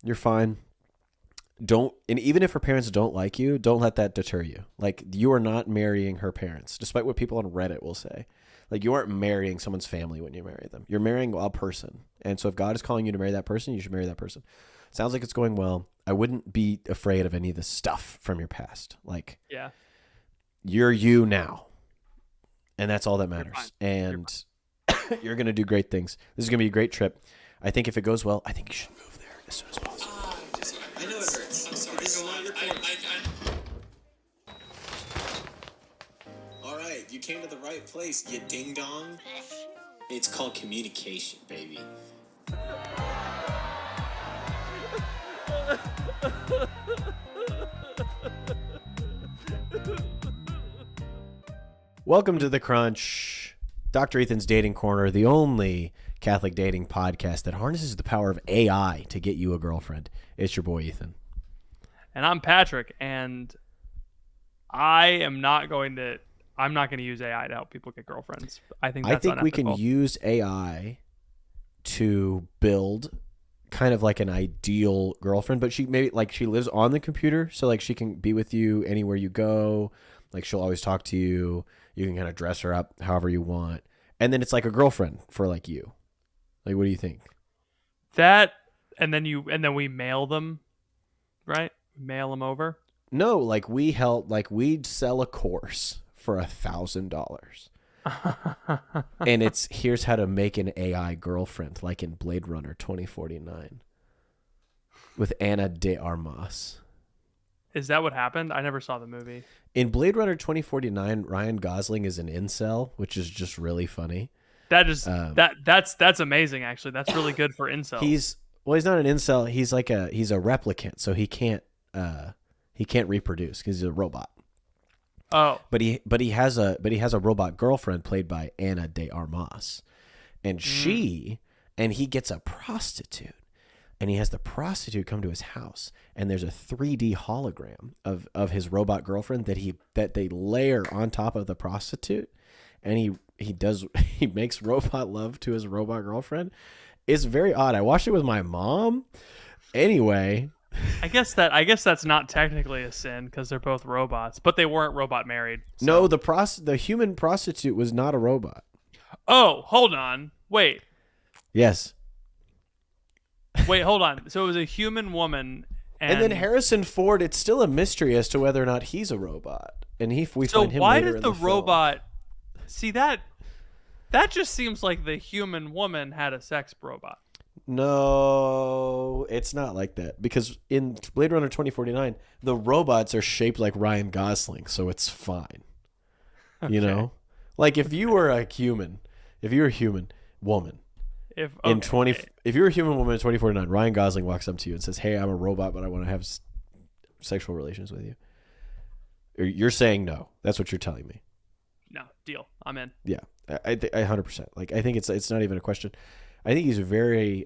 You're fine. And even if her parents don't like you, don't let that deter you. Like, you are not marrying her parents, despite what people on Reddit will say. Like, you aren't marrying someone's family when you marry them. You're marrying a person. And so if God is calling you to marry that person, you should marry that person. Sounds like it's going well. I wouldn't be afraid of any of the stuff from your past. Like, Yeah. You're you now. And that's all that matters. You're And you're going to do great things. This is going to be a great trip. I think if it goes well, I think you should move there as soon as possible. I know it hurts. I'm sorry. All right, you came to the right place, you ding dong. It's called communication, baby. Welcome to The Crunch, Dr. Ethan's Dating Corner, the only Catholic dating podcast that harnesses the power of AI to get you a girlfriend. It's your boy, Ethan. And I'm Patrick, and I'm not going to use AI to help people get girlfriends. I think we can use AI to build kind of like an ideal girlfriend, but she lives on the computer, so like she can be with you anywhere you go. Like, she'll always talk to you. You can kind of dress her up however you want. And then it's like a girlfriend for like you. Like, what do you think? That, and then we mail them, right? Mail them over? No, like we'd sell a course for $1,000. And here's how to make an AI girlfriend, like in Blade Runner 2049 with Ana de Armas. Is that what happened? I never saw the movie. In Blade Runner 2049, Ryan Gosling is an incel, which is just really funny. That's amazing. Actually, that's really good for incels. He's not an incel. He's a replicant, so he can't reproduce because he's a robot. Oh, but he has a robot girlfriend played by Ana de Armas, and he gets a prostitute. And he has the prostitute come to his house, and there's a 3D hologram of his robot girlfriend that they layer on top of the prostitute, and he makes robot love to his robot girlfriend. It's very odd. I watched it with my mom. Anyway, I guess that's not technically a sin because they're both robots, but they weren't robot married. So. No, the human prostitute was not a robot. Oh, hold on. Wait. Yes. Wait, hold on. So it was a human woman, and then Harrison Ford. It's still a mystery as to whether or not he's a robot. And we find him why later does in the film. robot see that? That just seems like the human woman had a sex robot. No, it's not like that, because in Blade Runner 2049, the robots are shaped like Ryan Gosling, so it's fine. Okay. You know, like if you were a human woman. If you're a human woman in 2049, Ryan Gosling walks up to you and says, "Hey, I'm a robot, but I want to have sexual relations with you." You're saying no. That's what you're telling me. No, deal. I'm in. Yeah, I 100%. Like, I think it's not even a question. I think he's very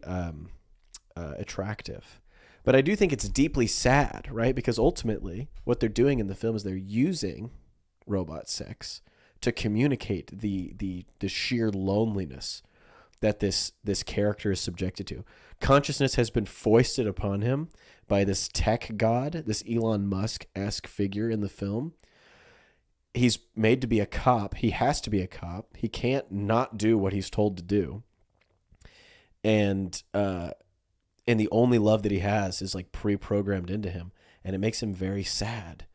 attractive, but I do think it's deeply sad, right? Because ultimately, what they're doing in the film is they're using robot sex to communicate the sheer loneliness that this character is subjected to. Consciousness has been foisted upon him by this tech god, this Elon Musk-esque figure in the film. He's made to be a cop. He has to be a cop. He can't not do what he's told to do. And the only love that he has is like pre-programmed into him, and it makes him very sad.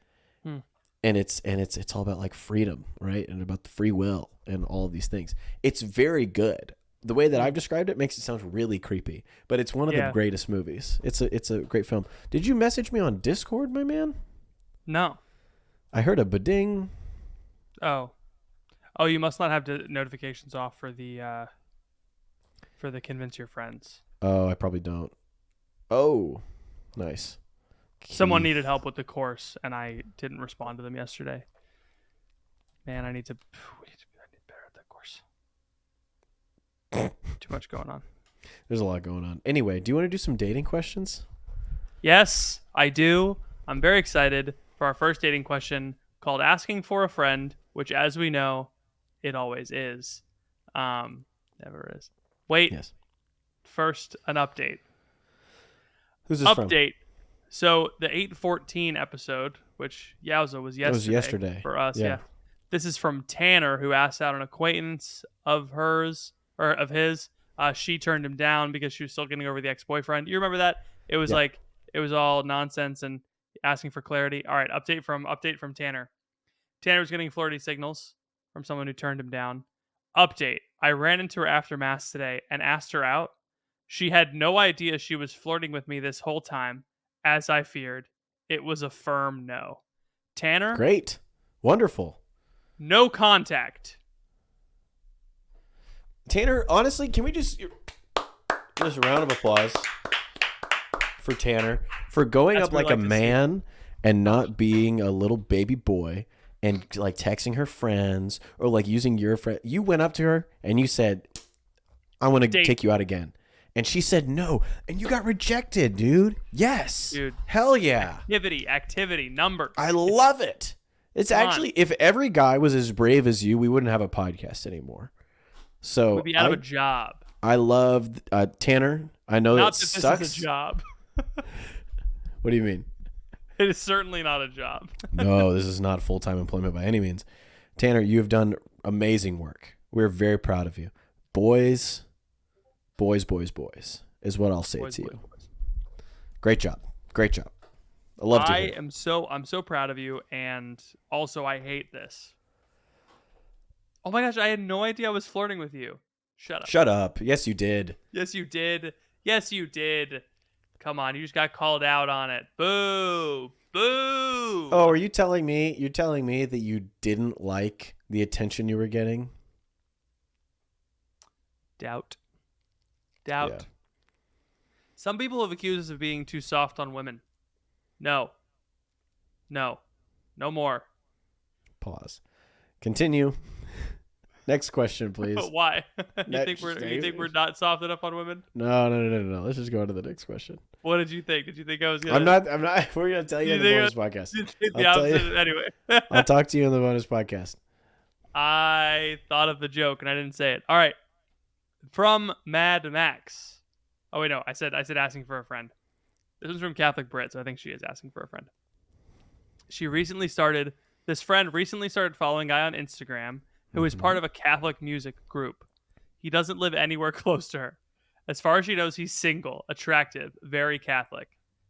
And it's all about like freedom, right? And about the free will and all of these things. It's very good. The way that I've described it makes it sound really creepy, but it's one of the greatest movies. It's a great film. Did you message me on Discord, my man? No. I heard a ba-ding. Oh, you must not have notifications off for the convince your friends. Oh, I probably don't. Oh, nice. Someone needed help with the course, and I didn't respond to them yesterday. Man, I need better at that course. Too much going on. There's a lot going on. Anyway, do you want to do some dating questions? Yes, I do. I'm very excited for our first dating question called Asking for a Friend, which, as we know, it always is. Never is. Wait. Yes. First, an update. Who's this from? Update. So the 814 episode, which Yowza was yesterday. It was yesterday. For us, Yeah. yeah. This is from Tanner, who asked out an acquaintance of hers or of his. She turned him down because she was still getting over the ex-boyfriend. You remember that? It was Yeah. it was all nonsense and asking for clarity. All right, update from Tanner. Tanner was getting flirty signals from someone who turned him down. Update. I ran into her after mass today and asked her out. She had no idea she was flirting with me this whole time. As I feared, it was a firm no. Tanner? Great. Wonderful. No contact. Tanner, honestly, can we just a round of applause for Tanner for going That's up what like we a like to see. man and not being a little baby boy and like texting her friends or like using your friend. You went up to her and you said, I want to Date. take you out again. And she said no. And you got rejected, dude. Yes. Dude. Hell yeah. Activity, numbers. I love it. It's Come on. actually, if every guy was as brave as you, we wouldn't have a podcast anymore. So We'd be out of a job. I love Tanner. I know Not that that sucks. this is a job. What do you mean? It is certainly not a job. No, this is not full-time employment by any means. Tanner, you have done amazing work. We're very proud of you. Boys is what I'll say to you. Boys. Great job. I love to hear it. I'm so proud of you, and also I hate this. Oh my gosh, I had no idea I was flirting with you. Shut up. Shut up. Yes, you did. Yes, you did. Yes, you did. Come on, you just got called out on it. Boo. Boo. Oh, are you telling me? You're telling me that you didn't like the attention you were getting? Doubt. Yeah. Some people have accused us of being too soft on women. No. No more. Pause. Continue. Next question, please. But why? you Next- think we're not soft enough on women? No. Let's just go on to the next question. What did you think? Did you think I was gonna? I'm not. We're gonna tell you in the bonus podcast. You think I'll the tell you. opposite? Anyway. I'll talk to you in the bonus podcast. I thought of the joke and I didn't say it. All right. From Mad Max. Oh wait, no. I said asking for a friend. This was from Catholic Brit, so I think she is asking for a friend. This friend recently started following a guy on Instagram who is part of a Catholic music group. He doesn't live anywhere close to her. As far as she knows, he's single, attractive, very Catholic.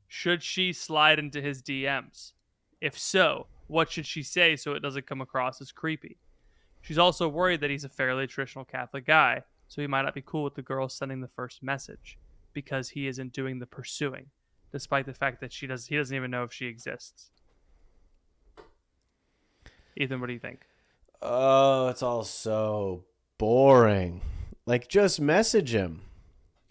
Should she slide into his DMs? If so, what should she say so it doesn't come across as creepy? She's also worried that he's a fairly traditional Catholic guy, so he might not be cool with the girl sending the first message because he isn't doing the pursuing, despite the fact that he doesn't even know if she exists. Ethan, what do you think? Oh, it's all so boring. Like, just message him.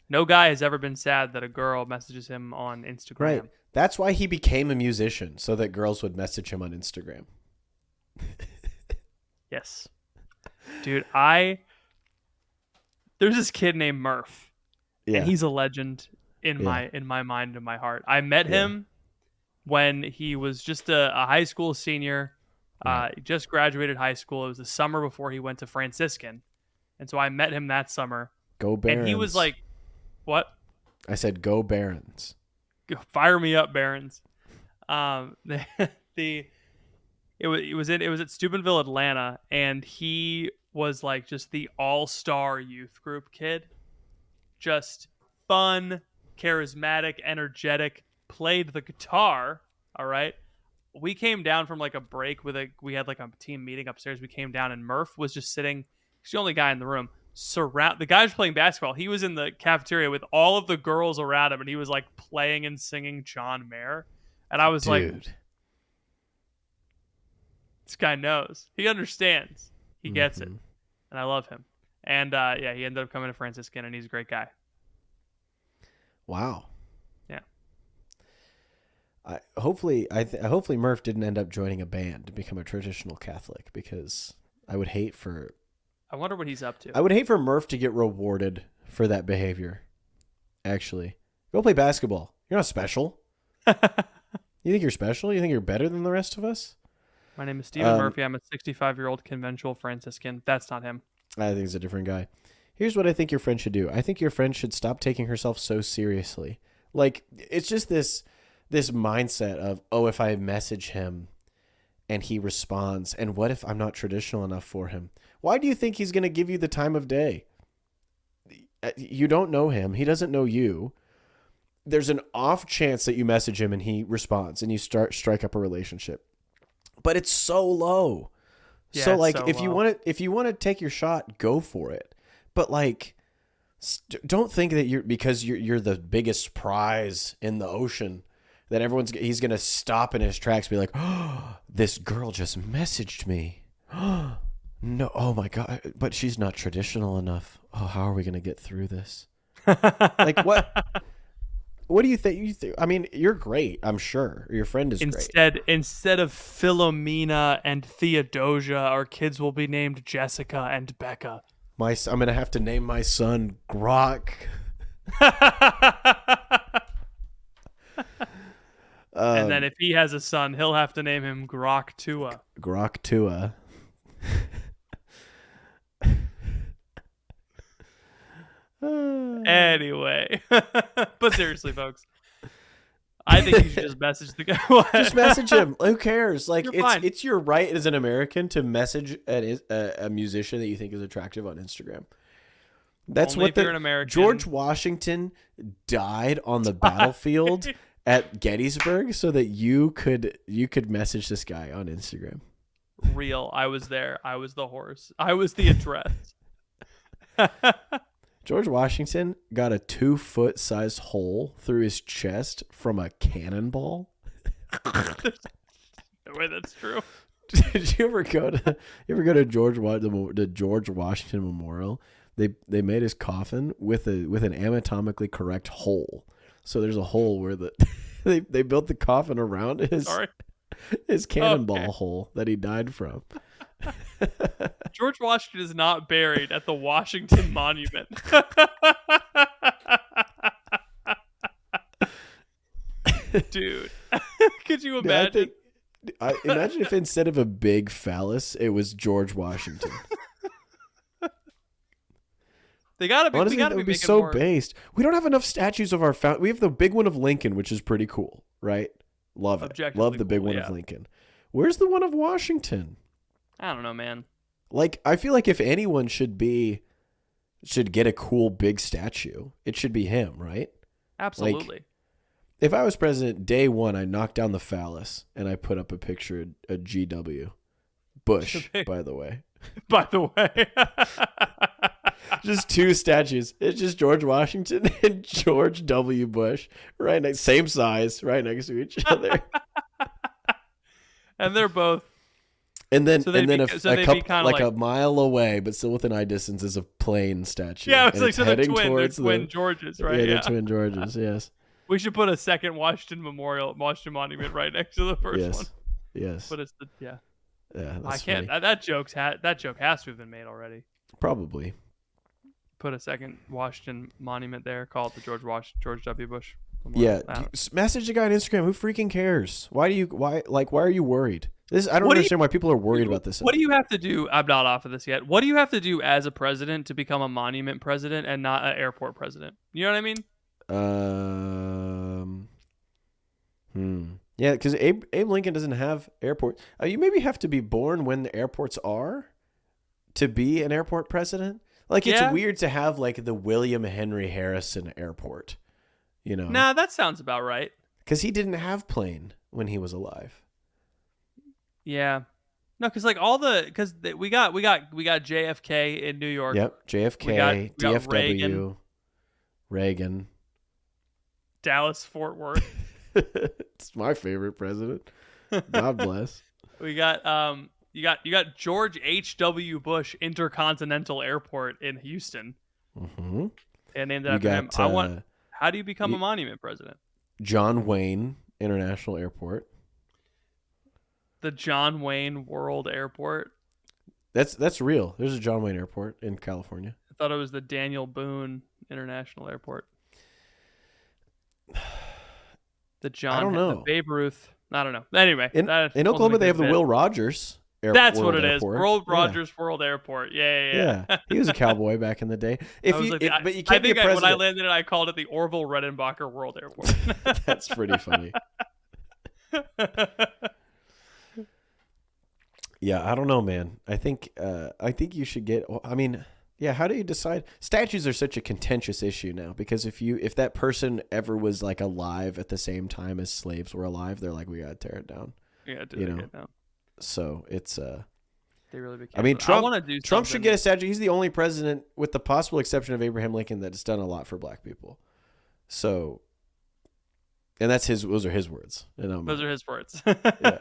No guy has ever been sad that a girl messages him on Instagram. Right. That's why he became a musician, so that girls would message him on Instagram. Yes. Dude, there's this kid named Murph. Yeah. And he's a legend in Yeah. my mind and my heart. I met him when he was just a high school senior. Right. He just graduated high school. It was the summer before he went to Franciscan. And so I met him that summer. Go Barons. And he was like, what? I said, go Barons. Fire me up, Barons. It was at Steubenville, Atlanta, and he was like just the all-star youth group kid. Just fun, charismatic, energetic, played the guitar, all right? We came down from like a break we had like a team meeting upstairs. We came down and Murph was just sitting, he's the only guy in the room. The guy was playing basketball. He was in the cafeteria with all of the girls around him and he was like playing and singing John Mayer. And I was like, Dude. this guy knows. He understands. He gets it. Mhm. And I love him. And he ended up coming to Franciscan and he's a great guy. Wow. Yeah. Hopefully Murph didn't end up joining a band to become a traditional Catholic, because I would hate for I wonder what he's up to. Murph to get rewarded for that behavior. Actually, go play basketball. You're not special. You think you're special? You think you're better than the rest of us? My name is Stephen Murphy. I'm a 65-year-old conventual Franciscan. That's not him. I think it's a different guy. Here's what I think your friend should do. I think your friend should stop taking herself so seriously. Like, it's just this mindset of, oh, if I message him and he responds, and what if I'm not traditional enough for him? Why do you think he's going to give you the time of day? You don't know him. He doesn't know you. There's an off chance that you message him and he responds and you strike up a relationship. But it's so low. Yeah, so it's like so if you low. want to take your shot, go for it. But like don't think that because you're the biggest prize in the ocean that he's going to stop in his tracks and be like, "Oh, this girl just messaged me." No, oh my God, but she's not traditional enough. Oh, how are we going to get through this? Like what? What do you think? I mean, you're great. I'm sure your friend is great. Instead of Philomena and Theodosia, our kids will be named Jessica and Becca. I'm gonna have to name my son Grok. And then if he has a son, he'll have to name him Grok Tua. Grok Tua. Anyway, but seriously, folks, I think you should just message the guy. Just message him. Who cares? Like You're it's your right as an American to message a musician that you think is attractive on Instagram. That's Only what if you're an American. George Washington died on the battlefield at Gettysburg so that you could message this guy on Instagram. Real. I was there. I was the horse. I was the address. George Washington got a 2-foot sized hole through his chest from a cannonball. No way that's true. Did you ever go to the George Washington Memorial? They made his coffin with an anatomically correct hole. So there's a hole where they built the coffin around his cannonball hole that he died from. George Washington is not buried at the Washington Monument. Dude, could you imagine? Imagine if instead of a big phallus, it was George Washington. They gotta be. Honestly, we gotta that would be be making so more. based. We don't have enough statues of our found. We have the big one of Lincoln, which is pretty cool, right? Love it. Objectively Love the big cool, one yeah. of Lincoln. Where's the one of Washington? I don't know, man. Like, I feel like if anyone should get a cool big statue, it should be him, right? Absolutely. If I was president, day one, I knocked down the phallus and I put up a picture of GW. Bush, by the way. By the way. Just two statues. It's just George Washington and George W. Bush, same size, right next to each other. And they're both. And then So they'd be kinda like a like- mile away, but still within eye distance, is a plain statue. Yeah, it's And like so they're heading twin. They're towards twin Georges, right? Yeah, Yeah. they're twin Georges. Yes. We should put a second Washington Monument right next to the first Yes. one. Yes. But it's yeah. Yeah. I That's can't. funny. That joke has to have been made already. Probably. Put a second Washington Monument there. Call it the George W. Bush Memorial. Yeah. Message the guy on Instagram. Who freaking cares? Why are you worried? I don't understand why people are worried about this. What do you have to do? I'm not off of this yet. What do you have to do as a president to become a monument president and not an airport president? You know what I mean? Yeah, because Abe Lincoln doesn't have airport. You maybe have to be born when the airports are to be an airport president. Like, it's Yeah. weird to have like the William Henry Harrison Airport, you know? Nah, that sounds about right. Because he didn't have plane when he was alive. Yeah. No, because like we got JFK in New York. Yep, JFK, We got DFW, Reagan. Dallas Fort Worth. It's my favorite president. God bless. We got you got George H.W. Bush Intercontinental Airport in Houston. Mm-hmm. And named You after him. got How do you become a monument president? John Wayne International Airport. The John Wayne World Airport. That's real. There's a John Wayne Airport in California. I thought it was the Daniel Boone International Airport. The I don't know. the Babe Ruth. I don't know. Anyway, In Oklahoma, they have the Will Rogers That's what World it is. Airport. World Yeah. Rogers World Airport. Yeah. He was a cowboy back in the day. But you But you I can't be a think when I president. landed, I called it the Orville Redenbacher World Airport. That's pretty funny. Yeah, I don't know, man. I think you should get. I mean, yeah. How do you decide? Statues are such a contentious issue now because if that person ever was like alive at the same time as slaves were alive, they're like, we gotta tear it down. Yeah, now. So it's They really became. I mean, I want to do. Trump should get a statue. He's the only president, with the possible exception of Abraham Lincoln, that's done a lot for black people. So, and those are his words. Those are his words. Yeah.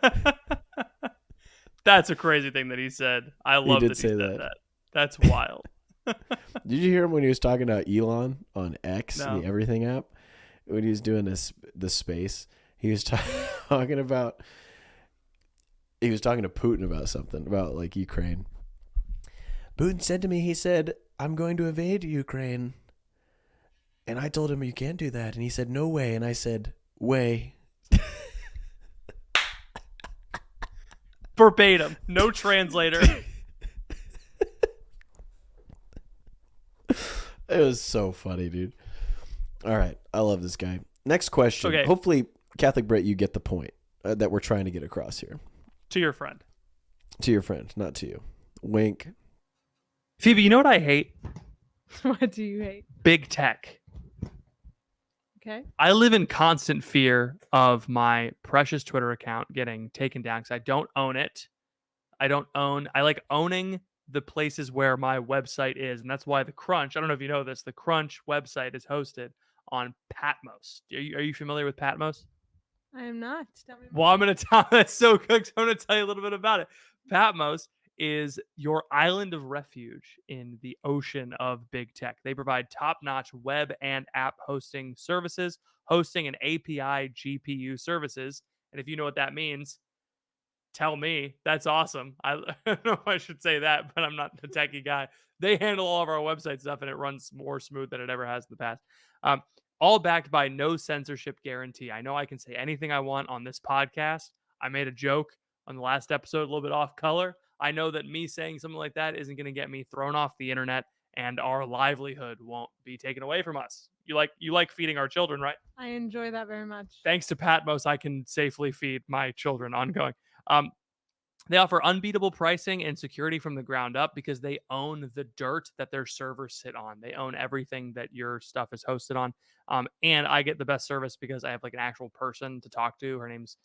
That's a crazy thing that he said. I love that he said that. That's wild. Did you hear him when he was talking to Elon on X, the Everything app? When he was doing the space, he was talking about. He was talking to Putin about something, about like Ukraine. Putin said to me, he said, I'm going to invade Ukraine. And I told him, you can't do that. And he said, no way. And I said, way. Verbatim. No translator. It was so funny, dude. All right. I love this guy. Next question. Okay. Hopefully, Catholic Brett, you get the point that we're trying to get across here. To your friend. To your friend, not to you. Wink. Phoebe, you know what I hate? What do you hate? Big tech. Okay. I live in constant fear of my precious Twitter account getting taken down because I don't own it. I like owning the places where my website is. And that's why the Crunch, I don't know if you know this, the Crunch website is hosted on Patmos. Are you familiar with Patmos? I am not. Tell me Well, I'm going to tell that's so good. I'm going to tell you a little bit about it. Patmos is your island of refuge in the ocean of big tech. They provide top-notch web and app hosting services, hosting and API GPU services. And if you know what that means, tell me. That's awesome. I don't know if I should say that, but I'm not the techie guy. They handle all of our website stuff, and it runs more smooth than it ever has in the past. All backed by no censorship guarantee. I know I can say anything I want on this podcast. I made a joke on the last episode, a little bit off color. I know that me saying something like that isn't going to get me thrown off the internet, and our livelihood won't be taken away from us. You like feeding our children, right? I enjoy that very much. Thanks to Patmos, I can safely feed my children ongoing. They offer unbeatable pricing and security from the ground up because they own the dirt that their servers sit on. They own everything that your stuff is hosted on. And I get the best service because I have like an actual person to talk to. Her name's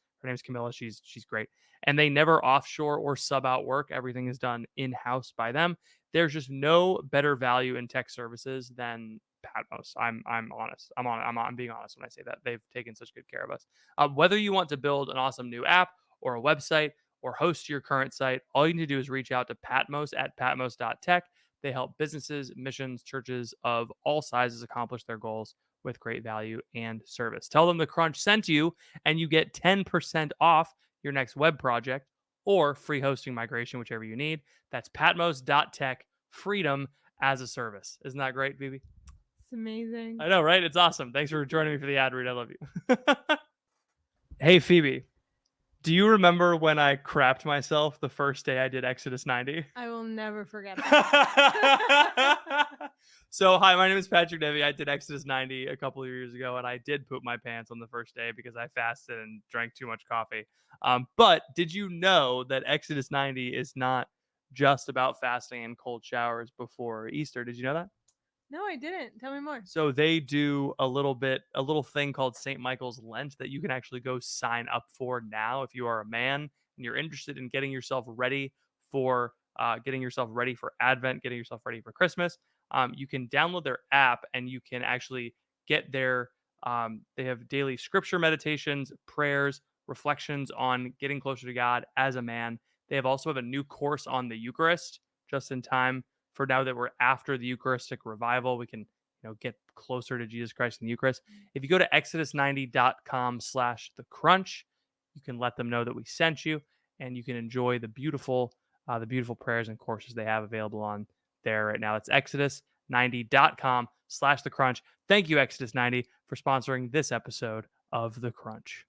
Camilla. She's great. And they never offshore or sub out work. Everything is done in-house by them. There's just no better value in tech services than Patmos. I'm honest. I'm being honest when I say that. They've taken such good care of us. Whether you want to build an awesome new app or a website or host your current site, all you need to do is reach out to Patmos at patmos.tech. They help businesses, missions, churches of all sizes accomplish their goals with great value and service. Tell them the Crunch sent you, and you get 10% off your next web project or free hosting migration, whichever you need. That's patmos.tech, freedom as a service. Isn't that great, Phoebe? It's amazing. I know, right? It's awesome. Thanks for joining me for the ad read. I love you. Hey, Phoebe. Do you remember when I crapped myself the first day I did Exodus 90? I will never forget that. So, hi, my name is Patrick Nevy. I did Exodus 90 a couple of years ago, and I did poop my pants on the first day because I fasted and drank too much coffee. But did you know that Exodus 90 is not just about fasting and cold showers before Easter? Did you know that? No, I didn't. Tell me more. So they do a little thing called St. Michael's Lent that you can actually go sign up for now if you are a man and you're interested in getting yourself ready for Advent, getting yourself ready for Christmas. You can download their app and you can actually get their. They have daily scripture meditations, prayers, reflections on getting closer to God as a man. They also have a new course on the Eucharist just in time for now that we're after the Eucharistic revival. We can get closer to Jesus Christ in the Eucharist. If you go to exodus90.com/thecrunch, you can let them know that we sent you, and you can enjoy the beautiful prayers and courses they have available on there right now. It's exodus90.com/thecrunch. Thank you, Exodus 90, for sponsoring this episode of The Crunch.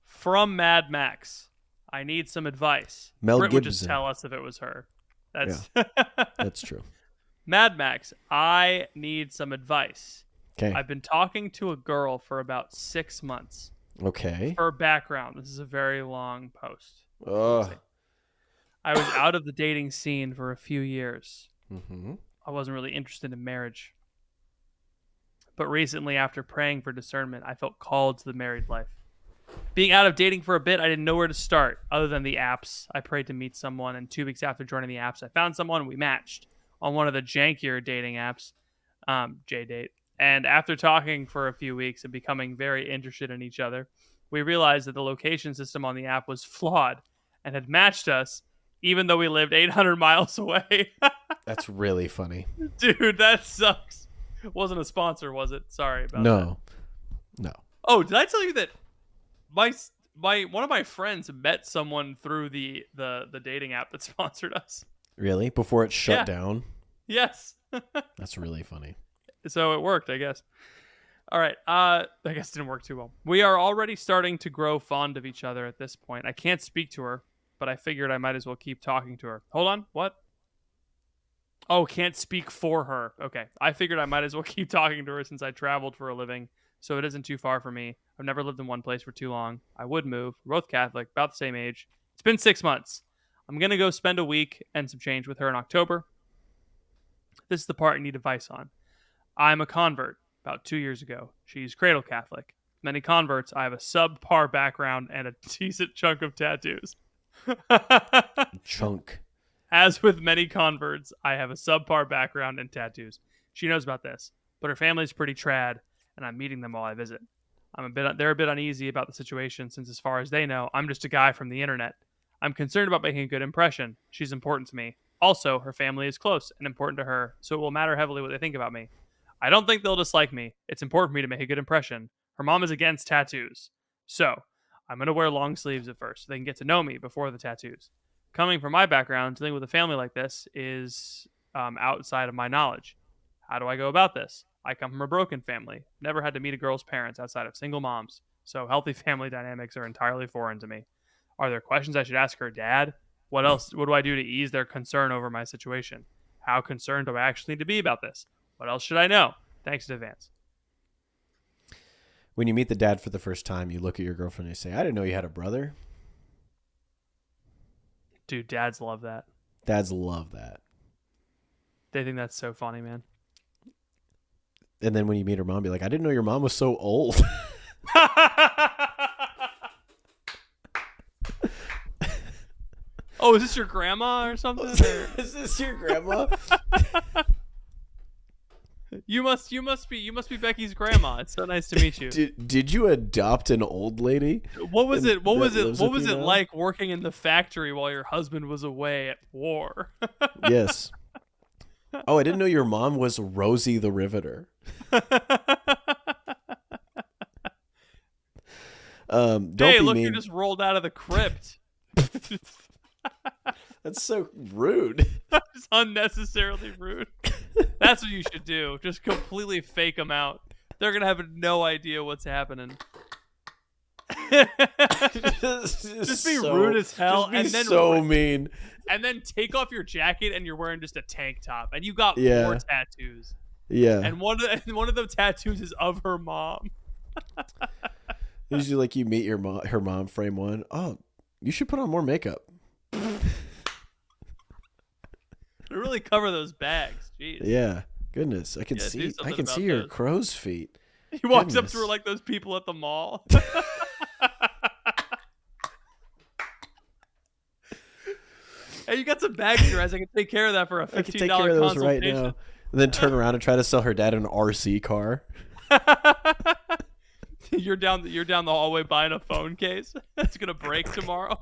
From Mad Max. I need some advice. Mel Britt would just Gibson. tell us if it was her. That's That's true. Mad Max. I need some advice. Okay. I've been talking to a girl for about 6 months. Okay. For background, this is a very long post. Ugh. I was out of the dating scene for a few years. Mm-hmm. I wasn't really interested in marriage. But recently, after praying for discernment, I felt called to the married life. Being out of dating for a bit, I didn't know where to start other than the apps. I prayed to meet someone, and 2 weeks after joining the apps, I found someone and we matched on one of the jankier dating apps, J-Date. And after talking for a few weeks and becoming very interested in each other, we realized that the location system on the app was flawed and had matched us even though we lived 800 miles away. That's really funny. Dude, that sucks. Wasn't a sponsor, was it? Sorry about that. No. Oh, did I tell you that my one of my friends met someone through the dating app that sponsored us? Really? Before it shut Yeah. down? Yes. That's really funny. So it worked, I guess. All right. I guess it didn't work too well. We are already starting to grow fond of each other at this point. I can't speak to her, but I figured I might as well keep talking to her. Hold on. What? Oh, can't speak for her. Okay. I figured I might as well keep talking to her since I traveled for a living, so it isn't too far for me. I've never lived in one place for too long. I would move. We're both Catholic, about the same age. It's been 6 months. I'm going to go spend a week and some change with her in October. This is the part I need advice on. I'm a convert about 2 years ago. She's cradle Catholic. Many converts, I have a subpar background and a decent chunk of tattoos. Chunk. As with many converts, I have a subpar background and tattoos. She knows about this, but her family's pretty trad, and I'm meeting them while I visit. They're a bit uneasy about the situation since, as far as they know, I'm just a guy from the internet. I'm concerned about making a good impression. She's important to me. Also, her family is close and important to her, so it will matter heavily what they think about me. I don't think they'll dislike me. It's important for me to make a good impression. Her mom is against tattoos. So, I'm going to wear long sleeves at first so they can get to know me before the tattoos. Coming from my background, dealing with a family like this is outside of my knowledge. How do I go about this? I come from a broken family. Never had to meet a girl's parents outside of single moms. So healthy family dynamics are entirely foreign to me. Are there questions I should ask her dad? What else? What do I do to ease their concern over my situation? How concerned do I actually need to be about this? What else should I know? Thanks in advance. When you meet the dad for the first time, you look at your girlfriend and you say, I didn't know you had a brother. Dude, dads love that. Dads love that. They think that's so funny, man. And then when you meet her mom, be like, I didn't know your mom was so old. Oh, is this your grandma or something? Is this your grandma? You must be Becky's grandma. It's so nice to meet you. Did you adopt an old lady? What was it now? like working in the factory while your husband was away at war? Yes. Oh, I didn't know your mom was Rosie the Riveter. Don't hey, be look, mean. you just rolled out of the crypt. That's so rude. It's unnecessarily rude. That's what you should do. Just completely fake them out. They're going to have no idea what's happening. Just be rude as hell. And then so mean. And then take off your jacket and you're wearing just a tank top. And you got Yeah. 4 tattoos. Yeah. And one of the tattoos is of her mom. Usually, like, you meet her mom, frame one. Oh, you should put on more makeup. Really cover those bags. Jeez. Yeah. Goodness, I can Yeah, see. something I can about see your those. crow's feet. He walks up Goodness. to her like those people at the mall. Hey, you got some bags in your eyes. I can take care of that for a $15 I can take care of those right consultation. now. And then turn around and try to sell her dad an RC car. You're down the hallway buying a phone case. It's gonna break tomorrow.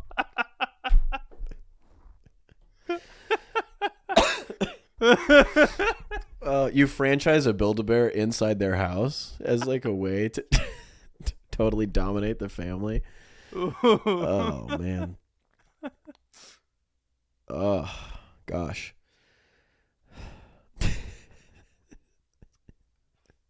You franchise a Build-A-Bear inside their house as like a way to totally dominate the family. Oh man. Oh gosh.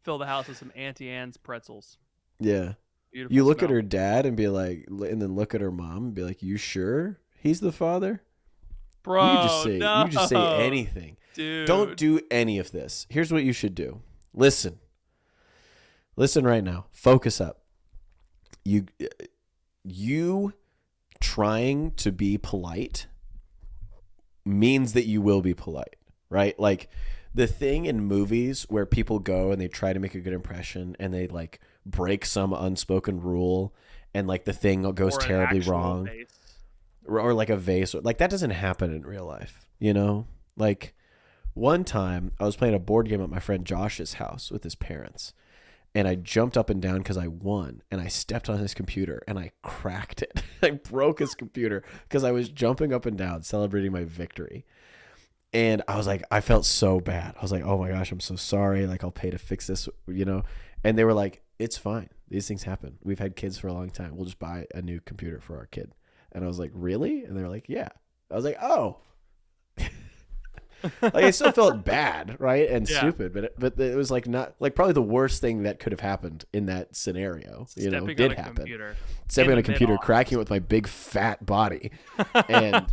Fill the house with some Auntie Anne's pretzels. Yeah. Beautiful You look at smell. her dad and be like, and then look at her mom and be like, "You sure he's the father?" Bro, You no. can just say anything. Dude. Don't do any of this. Here's what you should do. Listen right now. Focus up. You trying to be polite means that you will be polite, right? Like the thing in movies where people go and they try to make a good impression and they like break some unspoken rule and like the thing goes Or an terribly actual wrong, vase. or like a vase, or like that doesn't happen in real life, you know? Like one time I was playing a board game at my friend Josh's house with his parents, and I jumped up and down because I won, and I stepped on his computer and I cracked it. I broke his computer because I was jumping up and down celebrating my victory. And I was like, I felt so bad. I was like, oh my gosh, I'm so sorry. Like, I'll pay to fix this, you know? And they were like, it's fine. These things happen. We've had kids for a long time. We'll just buy a new computer for our kid. And I was like, really? And they were like, yeah. I was like, oh. Like, I still felt bad, right? And Yeah. stupid, but it was like not like probably the worst thing that could have happened in that scenario. You know, Stepping did on a happen. computer. Stepping In on a the computer, mid-office. cracking it with my big fat body, and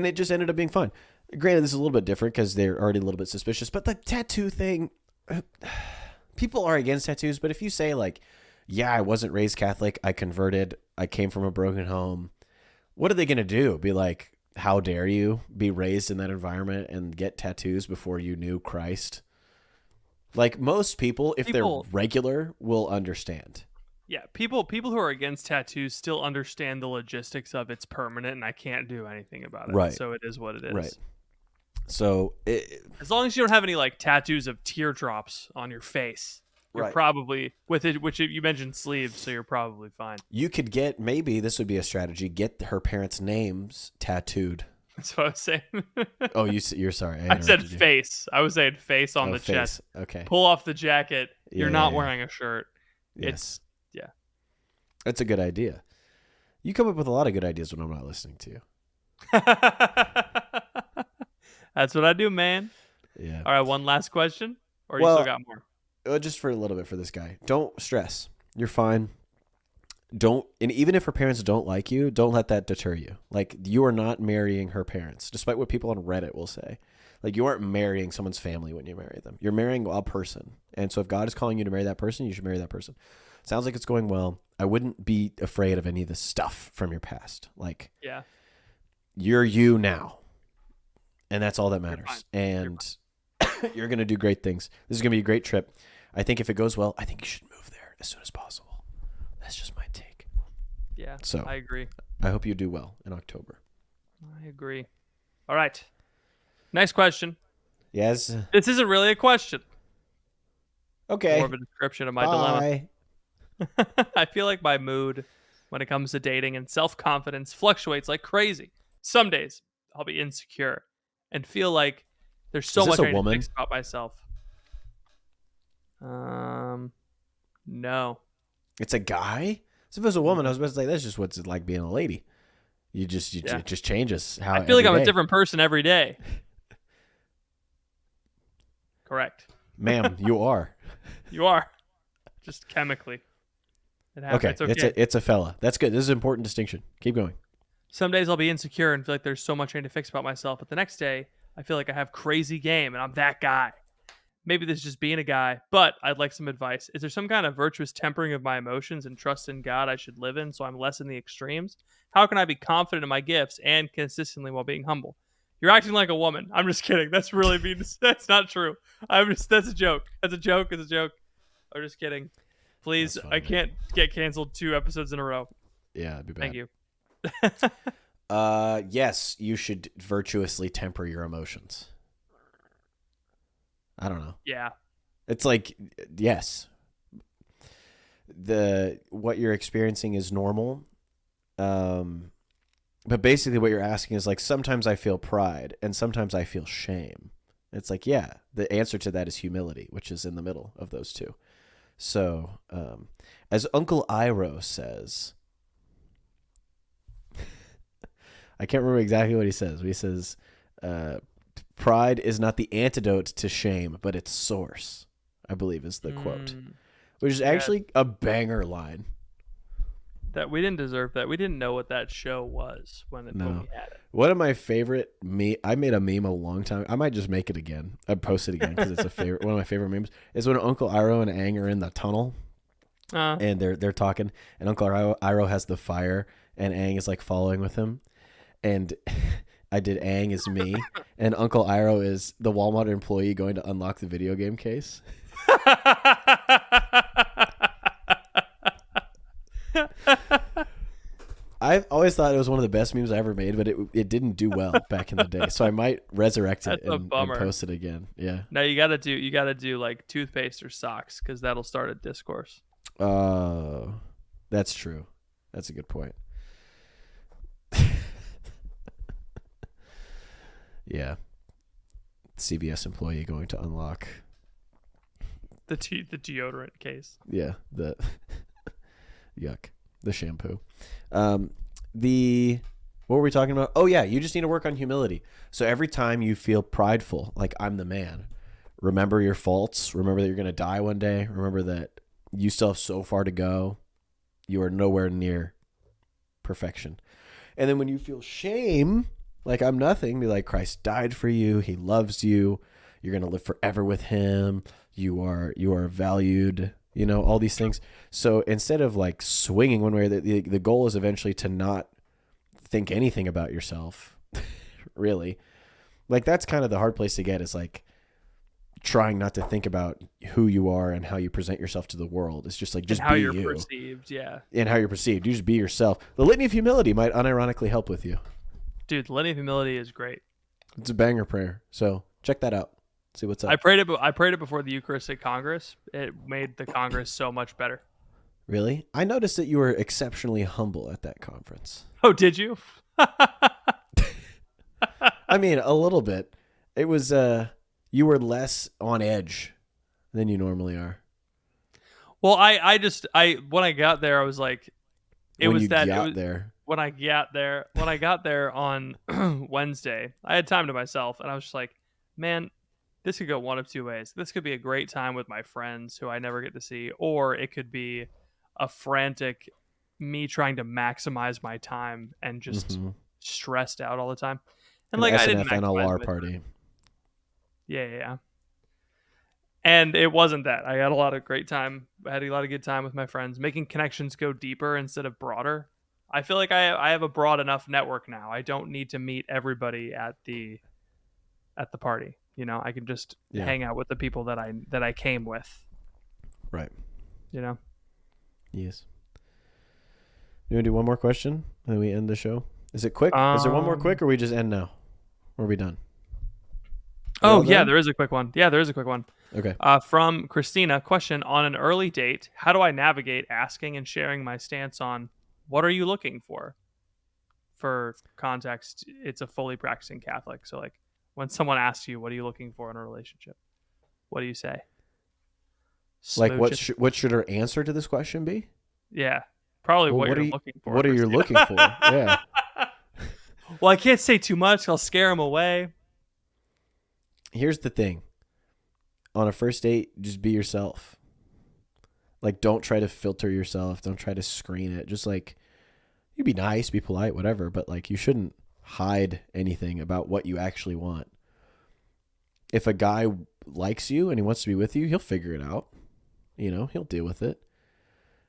it just ended up being fun. Granted, this is a little bit different because they're already a little bit suspicious. But the tattoo thing, people are against tattoos. But if you say like, yeah, I wasn't raised Catholic, I converted, I came from a broken home, what are they gonna do? Be like, how dare you be raised in that environment and get tattoos before you knew Christ? Like most people, if People- they're regular, will understand. Yeah, people who are against tattoos still understand the logistics of it's permanent and I can't do anything about it. Right. So it is what it is. Right. So As long as you don't have any like tattoos of teardrops on your face, you're Right. probably with it. Which you mentioned sleeves, so you're probably fine. you could get, maybe this would be a strategy, get her parents' names tattooed. That's what I was saying. Oh, you're sorry. I said interrupted you. face. I was saying face on Oh, the face. chest. Okay. Pull off the jacket. You're Yeah, not yeah, wearing a shirt. Yes. yeah. That's a good idea. You come up with a lot of good ideas when I'm not listening to you. That's what I do, man. Yeah. All right, one last question, or you Well, still got more? Just for a little bit for this guy. Don't stress. You're fine. And even if her parents don't like you, don't let that deter you. Like, you are not marrying her parents, despite what people on Reddit will say. Like, you aren't marrying someone's family when you marry them. You're marrying a person. And so if God is calling you to marry that person, you should marry that person. Sounds like it's going well. I wouldn't be afraid of any of the stuff from your past. Like, Yeah. you're you now. And that's all that matters. fine. And you're going to do great things. This is going to be a great trip. I think if it goes well, I think you should move there as soon as possible. That's just my take. Yeah. So- I agree. I hope you do well in October. I agree. All right. Next question. Yes. This isn't really a question. Okay. More of a description of my dilemma. Bye. I feel like my mood when it comes to dating and self-confidence fluctuates like crazy. Some days I'll be insecure and feel like there's so Is this much a I need to woman? fix about myself. No. It's a guy? So if it was a woman, I was about to say that's just what's it like being a lady. You just Yeah. it just changes how I feel like I'm every a day. different person every day. Correct. Ma'am, you are. You are. Just chemically. It happens. Okay. It's okay. It's a fella. That's good. This is an important distinction. Keep going. Some days I'll be insecure and feel like there's so much I need to fix about myself, but the next day I feel like I have crazy game and I'm that guy. Maybe this is just being a guy, but I'd like some advice. Is there some kind of virtuous tempering of my emotions and trust in God I should live in so I'm less in the extremes? How can I be confident in my gifts and consistently while being humble? You're acting like a woman. I'm just kidding. That's really mean. That's not true. That's a joke. That's a joke. It's a joke. I'm just kidding. Please, That's I funny. can't get canceled 2 episodes in a row. Yeah, it'd be bad. Thank you. Yes, you should virtuously temper your emotions. I don't know. Yeah. It's like, yes, what you're experiencing is normal. But basically what you're asking is like, sometimes I feel pride and sometimes I feel shame. It's like, yeah, the answer to that is humility, which is in the middle of those two. So, as Uncle Iroh says, I can't remember exactly what he says, but he says, pride is not the antidote to shame, but its source, I believe is the quote. which is actually a banger line. That we didn't deserve that. We didn't know what that show was when we had it. One of my favorite I made a meme a long time. I might just make it again. I'd post it again because it's a favorite. One of my favorite memes is when Uncle Iroh and Aang are in the tunnel, and they're talking, and Uncle Iroh has the fire, and Aang is like following with him, and I did Aang as me, and Uncle Iroh is the Walmart employee going to unlock the video game case. I've always thought it was one of the best memes I ever made, but it didn't do well back in the day. So I might resurrect it and post it again. Yeah. No, you gotta do like toothpaste or socks because that'll start a discourse. That's true. That's a good point. Yeah. CVS employee going to unlock the deodorant case. Yeah. The yuck. The shampoo. What were we talking about? Oh yeah, you just need to work on humility. So every time you feel prideful, like I'm the man, remember your faults. Remember that you're going to die one day. Remember that you still have so far to go. You are nowhere near perfection. And then when you feel shame, like I'm nothing, be like, Christ died for you. He loves you. You're going to live forever with him. You are valued. You know, all these things. So instead of like swinging one way, the goal is eventually to not think anything about yourself, really. Like that's kind of the hard place to get, is like trying not to think about who you are and how you present yourself to the world. It's just like, just how be you're you. Perceived, yeah. And how you're perceived. You just be yourself. The Litany of Humility might unironically help with you. Dude, the Litany of Humility is great. It's a banger prayer. So check that out. See what's up. I prayed it before the Eucharistic Congress. It made the Congress so much better. Really? I noticed that you were exceptionally humble at that conference. Oh, did you? I mean, a little bit. It was you were less on edge than you normally are. Well, I when I got there, I was like, when I got there on Wednesday, I had time to myself, and I was just like, man, this could go one of two ways. This could be a great time with my friends who I never get to see, or it could be a frantic me trying to maximize my time and just stressed out all the time. And like, I didn't SNFNLR party. Yeah. And it wasn't that. I had a lot of great time. I had a lot of good time with my friends, making connections go deeper instead of broader. I feel like I have a broad enough network now. I don't need to meet everybody at the party. You know, I can just hang out with the people that I came with. Right. You know? Yes. You want to do one more question and then we end the show? Is it quick? Is there one more quick, or we just end now? Or are we done? Oh, yeah, there is a quick one. Okay. From Christina, question: on an early date, how do I navigate asking and sharing my stance on what are you looking for? For context, it's a fully practicing Catholic. So like, when someone asks you, what are you looking for in a relationship? What do you say? Like, what should her answer to this question be? Yeah. Probably what you're looking for. What are you looking for? Yeah. Well, I can't say too much. I'll scare them away. Here's the thing. On a first date, just be yourself. Like, don't try to filter yourself. Don't try to screen it. Just like, you be nice, be polite, whatever. But like, you shouldn't hide anything about what you actually want. If a guy likes you and he wants to be with you, he'll figure it out. You know, he'll deal with it.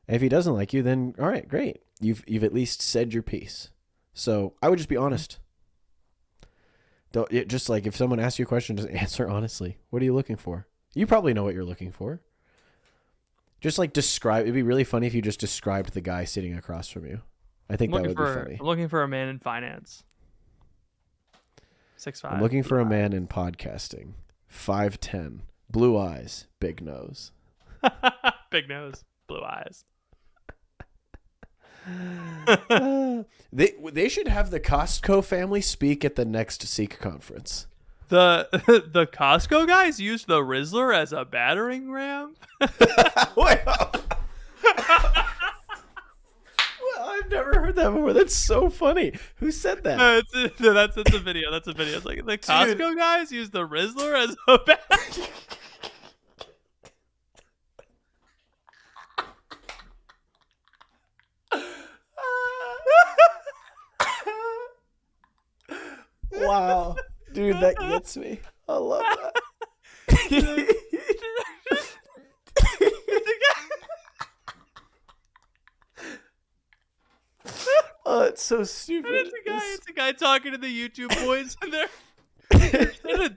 And if he doesn't like you, then all right, great. You've at least said your piece. So I would just be honest. Just like if someone asks you a question, just answer honestly. What are you looking for? You probably know what you're looking for. Just like describe. It'd be really funny if you just described the guy sitting across from you. I think that would be funny. I'm looking for a man in finance. 6'5". I'm looking for a man in podcasting. 5'10". Blue eyes, big nose. Big nose, blue eyes. They should have the Costco family speak at the next Sikh conference. The Costco guys used the Rizzler as a battering ram. Wait, well, I've never heard that before. That's so funny. Who said that? That's a video. That's a video. It's like the Costco guys used the Rizzler as a battering. Wow. Dude, that gets me. I love that. Oh, it's so stupid. It's a guy talking to the YouTube boys, and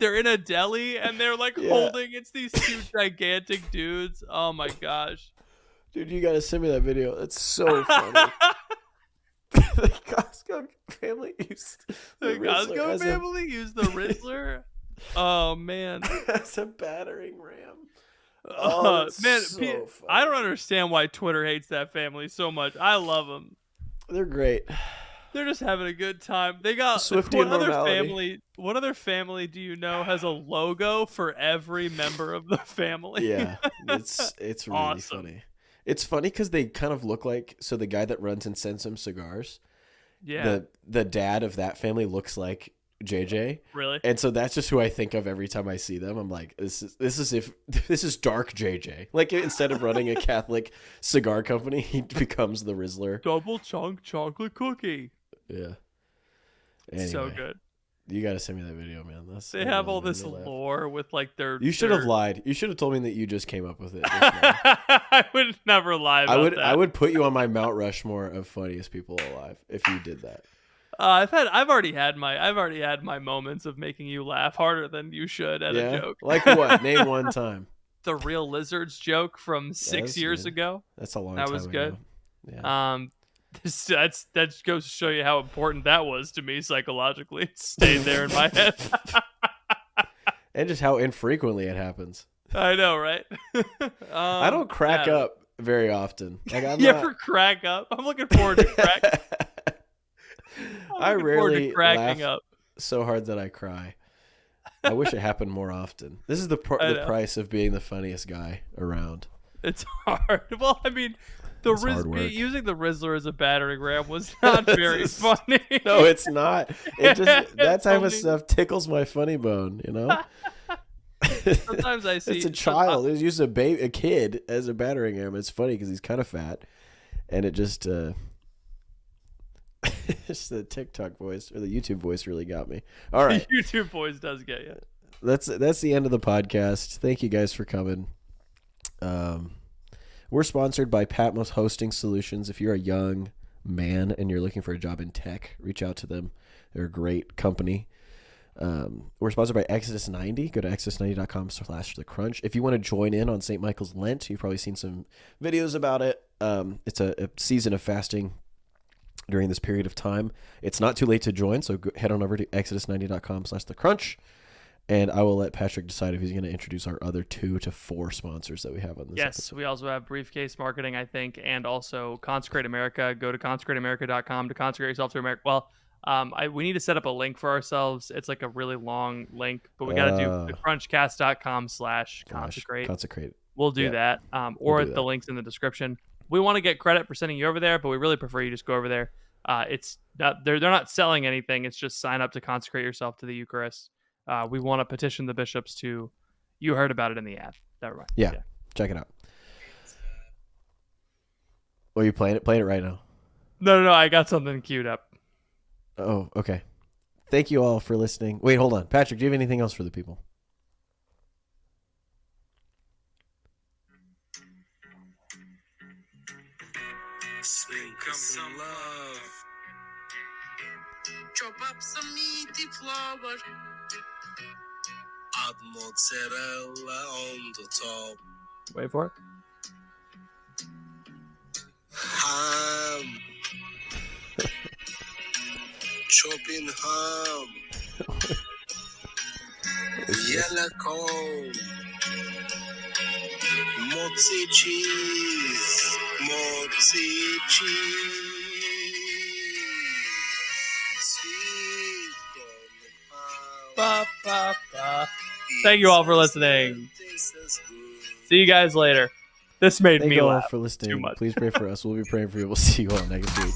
they're in a deli, and they're like holding. It's these two gigantic dudes. Oh my gosh, dude, you gotta send me that video. It's so funny. The Costco family used the Rizzler. Oh man, that's a battering ram. Oh man, so funny. I don't understand why Twitter hates that family so much. I love them. They're great. They're just having a good time. They got Swifty what and other normality. family? What other family do you know has a logo for every member of the family? Yeah, it's really awesome. funny. It's funny because they kind of look like the guy that runs and sends him cigars. Yeah, the dad of that family looks like JJ. Really? And so that's just who I think of every time I see them. I'm like, this is dark JJ. Like, instead of running a Catholic cigar company, he becomes the Rizzler. Double chunk chocolate cookie. Yeah. Anyway, so good. You got to send me that video, man. They have all this lore with like their. You should have lied. You should have told me that you just came up with it. I would never lie about that. I would put you on my Mount Rushmore of funniest people alive if you did that. I've already had my moments of making you laugh harder than you should at a joke. Like what? Name one time. The real lizards joke from 6 years ago. That's a long time ago. That was good. Yeah. That goes to show you how important that was to me psychologically. It stayed there in my head. And just how infrequently it happens. I know, right? I don't crack up very often. Like, ever crack up? I'm looking forward to crack. I rarely cracking laugh up so hard that I cry. I wish it happened more often. This is the price of being the funniest guy around. It's hard. Well, I mean, using the Rizzler as a battering ram was not very funny. No, it's not. It just that type of stuff tickles my funny bone. You know. Sometimes I see it's a child. It uses a kid as a battering ram. It's funny because he's kind of fat, and it just. It's the TikTok voice or the YouTube voice really got me. All right. The YouTube voice does get you. That's the end of the podcast. Thank you guys for coming. We're sponsored by Patmos Hosting Solutions. If you're a young man and you're looking for a job in tech, reach out to them. They're a great company. We're sponsored by Exodus 90. Go to exodus90.com/thecrunch. If you want to join in on St. Michael's Lent, you've probably seen some videos about it. It's a season of fasting during this period of time. It's not too late to join, so head on over to exodus90.com/thecrunch, and I will let Patrick decide if he's going to introduce our other 2 to 4 sponsors that we have on this episode. We also have Briefcase Marketing, I think, and also Consecrate America. Go to consecrateamerica.com to consecrate yourself to America. Well, we need to set up a link for ourselves. It's like a really long link, but we got to do thecrunchcast.com/consecrate. Consecrate. We'll do that, or the link's in the description. We want to get credit for sending you over there, but we really prefer you just go over there. It's not, they're not selling anything. It's just sign up to consecrate yourself to the Eucharist. We want to petition the bishops to. You heard about it in the ad. Never mind. Yeah. Check it out. Are you playing it? Playing it right now? No. I got something queued up. Oh, okay. Thank you all for listening. Wait, hold on, Patrick. Do you have anything else for the people? Think of some love. Chop up some meaty flour. Add mozzarella on the top. Wait for it. Ham. Chopping ham. Yellow corn. Mozzie cheese. Mozzie cheese. Sweet corn ham. Thank you all for listening. See you guys later. This made Thank me you all laugh for listening. too much. Please pray for us. We'll be praying for you. We'll see you all next week.